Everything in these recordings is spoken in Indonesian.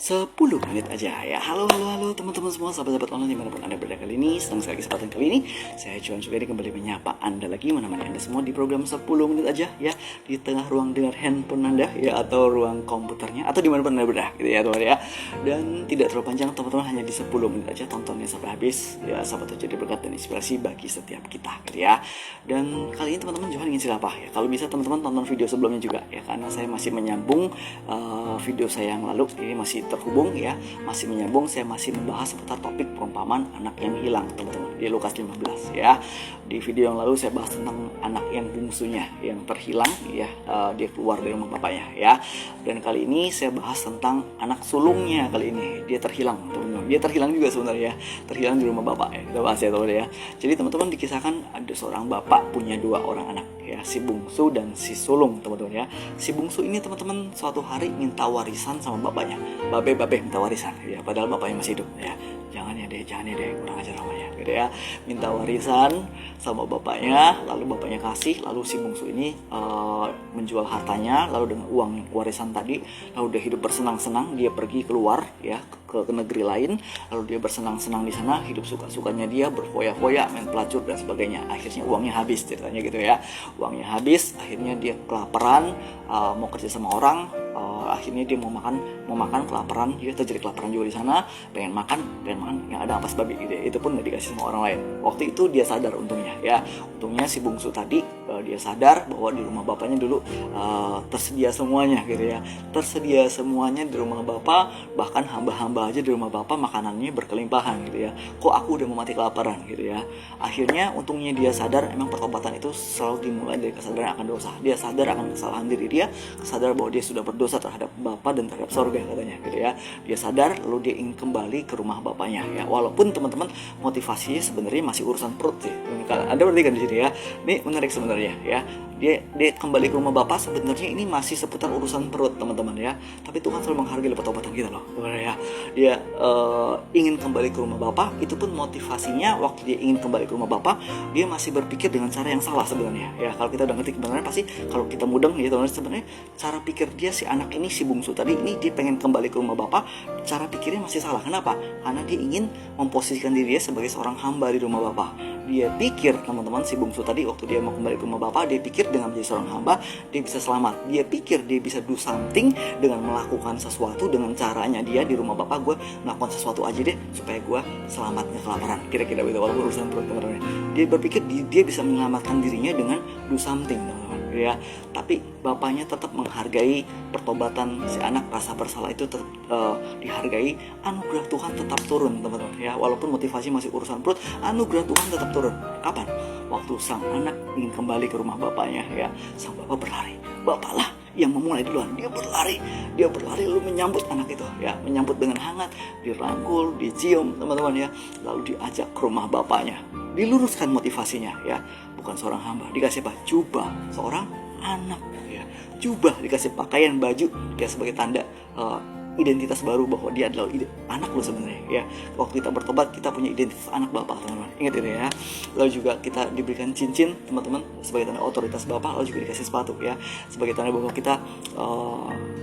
10 menit aja ya. Halo teman-teman semua, sahabat-sahabat online dimanapun Anda berada kali ini. Senang sekali kesempatan kali ini saya Cuan Sugadi kembali menyapa Anda lagi, menemani Anda semua di program 10 menit aja ya, di tengah ruang dengar handphone Anda ya, atau ruang komputernya, atau dimanapun Anda berada gitu ya teman ya. Dan tidak terlalu panjang teman-teman, hanya di 10 menit aja, tontonnya sampai habis ya, sahabat jadi berkat dan inspirasi bagi setiap kita gitu ya. Dan kali ini teman-teman Johan ingin cerita apa ya, kalau bisa teman-teman tonton video sebelumnya juga ya, karena saya masih menyambung video saya yang lalu, ini masih terhubung ya, masih menyambung. Saya masih membahas seputar topik perumpamaan anak yang hilang teman-teman di Lukas 15 ya. Di video yang lalu saya bahas tentang anak yang bungsunya yang terhilang ya, dia keluar dari rumah bapaknya ya. Dan kali ini saya bahas tentang anak sulungnya. Kali ini dia terhilang teman-teman, dia terhilang juga sebenarnya, terhilang di rumah bapak ya, kita bahas ya teman-teman ya. Jadi teman-teman, dikisahkan ada seorang bapak punya 2 orang anak ya, si bungsu dan si sulung teman-teman ya. Si bungsu ini teman-teman suatu hari minta warisan sama bapaknya. Babe minta warisan ya, padahal bapaknya masih hidup ya. Jangan ya deh, kurang ajar namanya gitu ya. Minta warisan sama bapaknya, lalu bapaknya kasih, lalu si bungsu ini menjual hartanya, lalu dengan uang warisan tadi, lalu dia hidup bersenang-senang. Dia pergi keluar ya, ke negeri lain, lalu dia bersenang-senang di sana, hidup suka-sukanya dia, berfoya-foya, main pelacur dan sebagainya. Akhirnya uangnya habis ceritanya gitu ya. Uangnya habis, akhirnya dia kelaparan, mau kerja sama orang, akhirnya dia mau makan kelaparan, dia terjadi kelaparan juga di sana, pengen makan yang ada ampas babi gitu ya. Itu pun nggak dikasih sama orang lain. Waktu itu dia sadar untungnya ya, untungnya si bungsu tadi dia sadar bahwa di rumah bapaknya dulu tersedia semuanya gitu ya, tersedia semuanya di rumah bapak, bahkan hamba-hamba aja di rumah bapak makanannya berkelimpahan gitu ya. Kok aku udah mau mati kelaparan gitu ya. Akhirnya untungnya dia sadar, emang pertobatan itu selalu dimulai dari kesadaran akan dosa. Dia sadar akan kesalahan diri dia, sadar bahwa dia sudah berdosa terhadap Bapa dan terhadap sorga katanya gitu ya. Dia sadar, lalu dia ingin kembali ke rumah bapaknya ya. Walaupun teman-teman motivasinya sebenarnya masih urusan perut sih. Anda berarti kan di sini ya. Ini menarik sebenarnya ya. Dia kembali ke rumah bapak, sebenarnya ini masih seputar urusan perut teman-teman ya. Tapi Tuhan selalu menghargai pertobatan kita loh ya. Dia ingin kembali ke rumah bapak, itu pun motivasinya waktu dia ingin kembali ke rumah bapak, dia masih berpikir dengan cara yang salah sebenarnya ya. Kalau kita udah ngerti kebenaran, pasti kalau kita mudeng ya teman-teman, sebenarnya cara pikir dia, si anak ini, si bungsu tadi ini, dia pengen kembali ke rumah bapak, cara pikirnya masih salah. Kenapa? Karena dia ingin memposisikan diri dia sebagai seorang hamba di rumah bapak. Dia pikir teman-teman, si bungsu tadi waktu dia mau kembali ke rumah bapak, dia pikir dengan menjadi seorang hamba dia bisa selamat. Dia pikir dia bisa do something dengan melakukan sesuatu dengan caranya dia di rumah bapak. Gue melakukan sesuatu aja deh supaya gue selamat nggak kelaparan, kira-kira begitu. Walaupun urusan perut teman-teman, dia berpikir dia bisa menyelamatkan dirinya dengan do something teman-teman ya. Tapi bapaknya tetap menghargai pertobatan si anak, rasa bersalah itu tetap dihargai. Anugerah Tuhan tetap turun teman-teman ya. Walaupun motivasi masih urusan perut, anugerah Tuhan tetap turun. Kapan? Waktu sang anak ingin kembali ke rumah bapaknya ya, sang bapak berlari. Bapaklah yang memulai duluan. Dia berlari lalu menyambut anak itu ya, menyambut dengan hangat, dirangkul, dicium teman-teman ya, lalu diajak ke rumah bapaknya. Diluruskan motivasinya ya, bukan seorang hamba, dikasih apa? Jubah seorang anak ya. Jubah, dikasih pakaian, baju ya, sebagai tanda identitas baru bahwa dia adalah anak lo sebenarnya ya. Waktu kita bertobat, kita punya identitas anak bapak teman-teman, ingat itu ya. Lalu juga kita diberikan cincin teman-teman sebagai tanda otoritas bapak, lalu juga dikasih sepatu ya sebagai tanda bahwa kita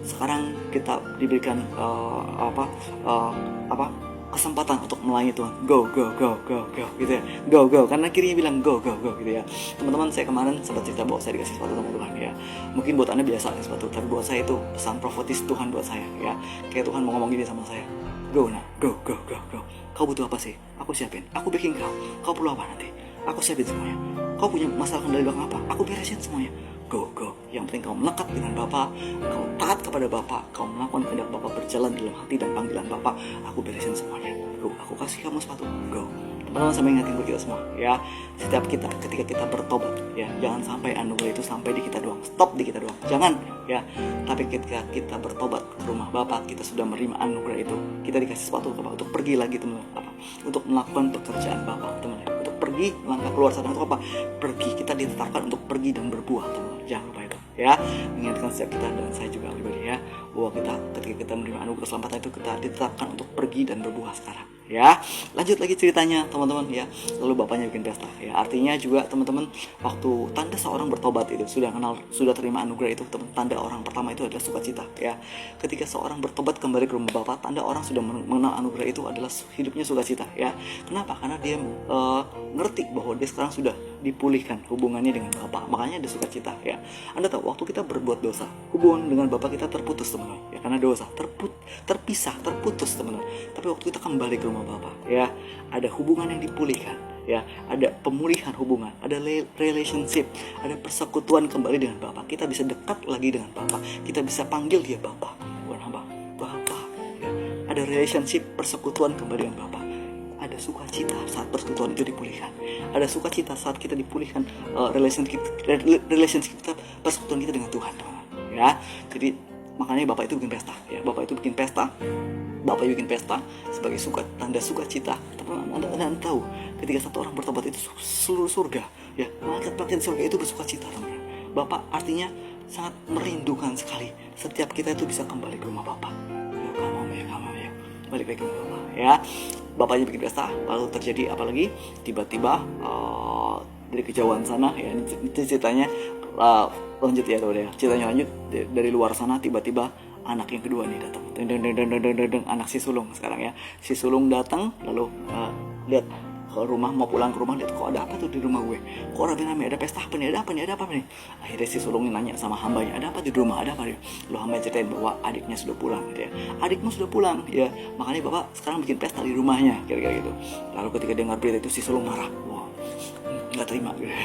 sekarang kita diberikan kesempatan untuk melayani Tuhan. Go gitu ya. Go karena kirinya bilang go gitu ya. Teman-teman, saya kemarin sempat cerita bahwa saya dikasih sepatu sama Tuhan ya. Mungkin buat Anda biasa sepatu, tapi buat saya itu pesan profetis Tuhan buat saya ya. Kayak Tuhan mau ngomong gini sama saya. Go. Kau butuh apa sih? Aku siapin. Aku bikin kau. Kau perlu apa nanti? Aku siapin semuanya. Kau punya masalah kendali belakang apa? Aku beresin semuanya. Go. Yang penting kau melekat dengan Bapa, kau taat kepada Bapa, kau melakukan kehendak Bapa, berjalan dalam hati dan panggilan Bapa. Aku beresin semuanya. Go. Aku kasih kamu sepatu. Go. Teman-teman, sampai ingatin buat kita semua ya. Setiap kita ketika kita bertobat ya, jangan sampai anugerah itu sampai di kita doang, stop di kita doang. Jangan ya. Tapi ketika kita bertobat ke rumah Bapa, kita sudah menerima anugerah itu. Kita dikasih sepatu untuk pergi lagi teman-teman, untuk melakukan pekerjaan Bapa teman-teman. Pergi, langkah keluar sana untuk apa? Pergi. Kita ditetapkan untuk pergi dan berbuah teman-teman. Jangan lupa itu ya. Mengingatkan setiap kita, dan saya juga pribadi ya, bahwa kita ketika kita menerima anugerah keselamatan itu, kita ditetapkan untuk pergi dan berbuah sekarang ya. Lanjut lagi ceritanya teman-teman ya. Lalu bapaknya bikin pesta ya. Artinya juga teman-teman, waktu tanda seorang bertobat itu sudah terima anugerah itu, tanda orang pertama itu adalah sukacita ya. Ketika seorang bertobat kembali ke rumah Bapa, tanda orang sudah mengenal anugerah itu adalah hidupnya sukacita ya. Kenapa? Karena dia ngerti bahwa dia sekarang sudah dipulihkan hubungannya dengan Bapa. Makanya ada sukacita ya. Anda tahu, waktu kita berbuat dosa, hubungan dengan Bapa kita terputus teman-teman ya, karena dosa terpisah, terputus teman-teman. Tapi waktu kita kembali ke rumah Bapa ya, ada hubungan yang dipulihkan ya, ada pemulihan hubungan, ada relationship, ada persekutuan kembali dengan Bapa. Kita bisa dekat lagi dengan Bapa, kita bisa panggil dia Bapa, bukan hamba, Bapa ya. Ada relationship, persekutuan kembali dengan Bapa. Ada sukacita saat persekutuan itu dipulihkan. Ada sukacita saat kita dipulihkan relationship kita, persekutuan kita dengan Tuhan teman-teman ya. Jadi makanya Bapak itu bikin pesta ya. Bapak itu bikin pesta sebagai tanda sukacita. Anda tahu, ketika satu orang bertobat itu seluruh surga ya, malaikat surga itu bersukacita teman-teman. Bapak artinya sangat merindukan sekali setiap kita itu bisa kembali ke rumah Bapak ya. Kamu ya, balik lagi ke rumah Bapak ya. Bapaknya bikin pesta, lalu terjadi apa lagi? Tiba-tiba dari kejauhan sana ya, ini ceritanya lanjut ya teman-teman ya. Ceritanya lanjut dari luar sana, tiba-tiba anak yang kedua nih datang. Anak si sulung sekarang ya. Si sulung datang, lalu lihat ke rumah, mau pulang ke rumah, lihat kok ada apa tuh di rumah gue, kok rame-rame, ada pesta apa nih, ada apa nih. Akhirnya si sulung nanya sama hambanya, ada apa di rumah, ada apa nih. Lalu hambanya ceritain bahwa adiknya sudah pulang gitu ya. Adikmu sudah pulang ya, makanya bapak sekarang bikin pesta di rumahnya, kira-kira gitu. Lalu ketika dengar berita itu si sulung marah. Wah, nggak terima gitu ya.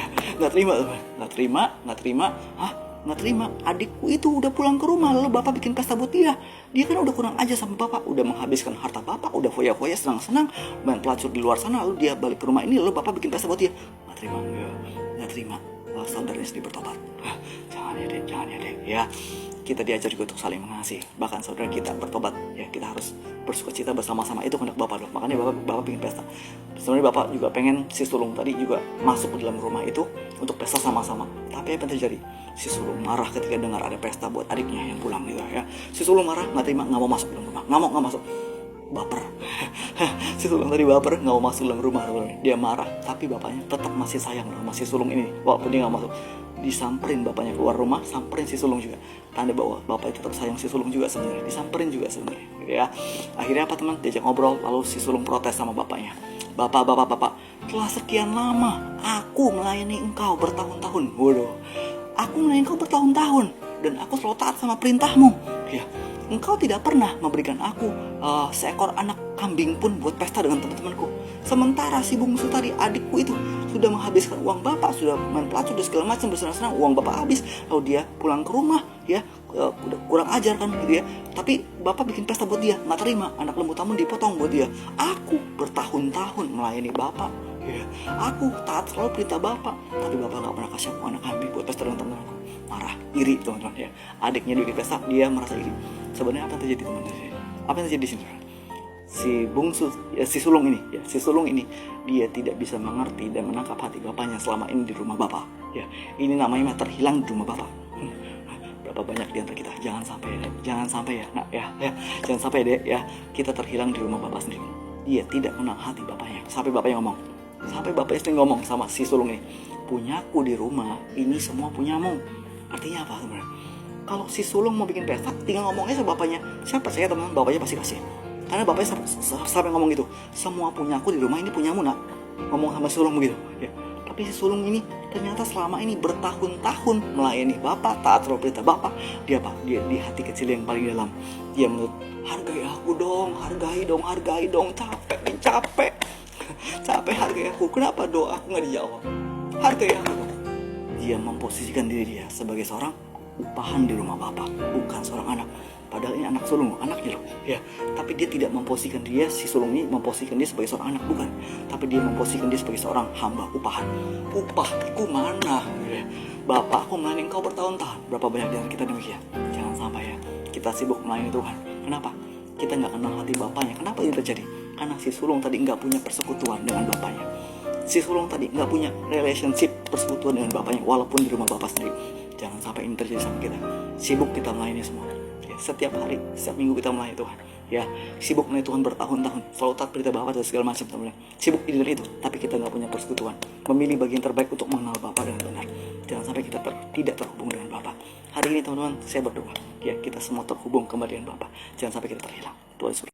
Nggak terima, adikku itu udah pulang ke rumah, lalu bapak bikin pesta buat dia kan udah kurang aja sama bapak, udah menghabiskan harta bapak, udah foya-foya, senang-senang main pelacur di luar sana, lalu dia balik ke rumah ini, lalu bapak bikin pesta buat dia. Nggak terima. Saudaranya sendiri bertobat. Jangan ya dek ya. Kita diajar juga untuk saling mengasihi. Bahkan saudara kita bertobat ya, kita harus bersukacita bersama-sama. Itu kehendak Bapak loh. Makanya Bapak bikin pesta. Sebenarnya Bapak juga pengen si sulung tadi juga masuk ke dalam rumah itu untuk pesta sama-sama. Tapi apa yang terjadi? Si sulung marah ketika dengar ada pesta buat adiknya yang pulang gitu ya. Si sulung marah, nggak terima, nggak mau masuk dalam rumah. Nggak masuk. Baper. Si sulung tadi baper, nggak mau masuk dalam rumah. Dia marah, tapi bapaknya tetap masih sayang sama si sulung ini walaupun dia nggak masuk. Disamperin bapaknya keluar rumah, samperin si sulung juga. Tanda bahwa bapak itu tetap sayang si sulung juga sebenarnya. Disamperin juga sebenarnya gitu ya. Akhirnya apa teman? Diajak ngobrol, lalu si sulung protes sama bapaknya. Bapak, telah sekian lama aku melayani engkau bertahun-tahun. Waduh, aku melayani engkau bertahun-tahun dan aku selalu taat sama perintahmu ya. Engkau tidak pernah memberikan aku seekor anak kambing pun buat pesta dengan teman-temanku. Sementara si bungsu tadi, adikku itu, sudah menghabiskan uang bapak, sudah main pelacur dan segala macam, bersenang-senang, uang bapak habis. Lalu dia pulang ke rumah ya, udah kurang ajar kan gitu ya. Tapi bapak bikin pesta buat dia, nggak terima. Anak lembu tamun dipotong buat dia. Aku bertahun-tahun melayani bapak ya. Aku taat selalu perintah bapak, tapi bapak nggak pernah kasih aku anak kambing buat pesta dengan teman-temanku. Marah, iri teman-teman ya. Adiknya bikin pesta, dia merasa iri. Sebenarnya apa yang terjadi teman-teman? Apa yang terjadi di sini? Si sulung ini dia tidak bisa mengerti dan menangkap hati bapaknya selama ini di rumah bapak ya. Ini namanya terhilang di rumah bapak. Berapa banyak di antara kita jangan sampai ya nak ya, jangan sampai deh ya, kita terhilang di rumah bapak sendiri. Dia tidak menang hati bapaknya, sampai bapaknya sendiri ngomong sama si sulung ini, punyaku di rumah ini semua punyamu. Artinya apa sebenarnya? Kalau si sulung mau bikin pesta, tinggal ngomongnya sama bapaknya. Saya percaya teman-teman, bapaknya pasti kasih. Karena bapaknya sampai ngomong gitu, semua punyaku di rumah ini punyamu nak. Ngomong sama sulung begitu ya. Tapi si sulung ini ternyata selama ini bertahun-tahun melayani bapak, taat perintah bapak. Dia di hati kecil yang paling dalam, dia menurut, hargai dong, capek hargai aku. Kenapa doa aku nggak dijawab? Hargai aku. Dia memposisikan diri dia sebagai seorang upahan di rumah bapak, bukan seorang anak. Padahal ini anak sulung, anaknya loh ya. Tapi dia tidak memposisikan dia, si sulung ini memposisikan dia sebagai seorang anak, bukan. Tapi dia memposisikan dia sebagai seorang hamba, upahan. Upahku mana ya? Bapak, aku melayani engkau bertahun-tahun. Berapa banyak dari kita demikian? Jangan sampai ya, kita sibuk melayani Tuhan. Kenapa? Kita nggak kenal hati bapaknya. Kenapa ini terjadi? Karena si sulung tadi nggak punya persekutuan dengan bapaknya. Si sulung tadi nggak punya relationship, persekutuan dengan bapaknya, walaupun di rumah bapak sendiri. Jangan sampai ini terjadi sama kita. Sibuk kita melayani semua. Setiap hari, setiap minggu kita melayani Tuhan ya, sibuk melayani Tuhan bertahun-tahun, selalu taat berita Bapa dan segala macam, teman-teman. Sibuk ini dan itu, tapi kita nggak punya persekutuan, memilih bagian terbaik untuk mengenal Bapa dengan benar. Jangan sampai kita tidak terhubung dengan Bapa. Hari ini teman-teman, saya berdoa, ya kita semua terhubung kembali dengan Bapa. Jangan sampai kita terhilang. Tuhan Yesus.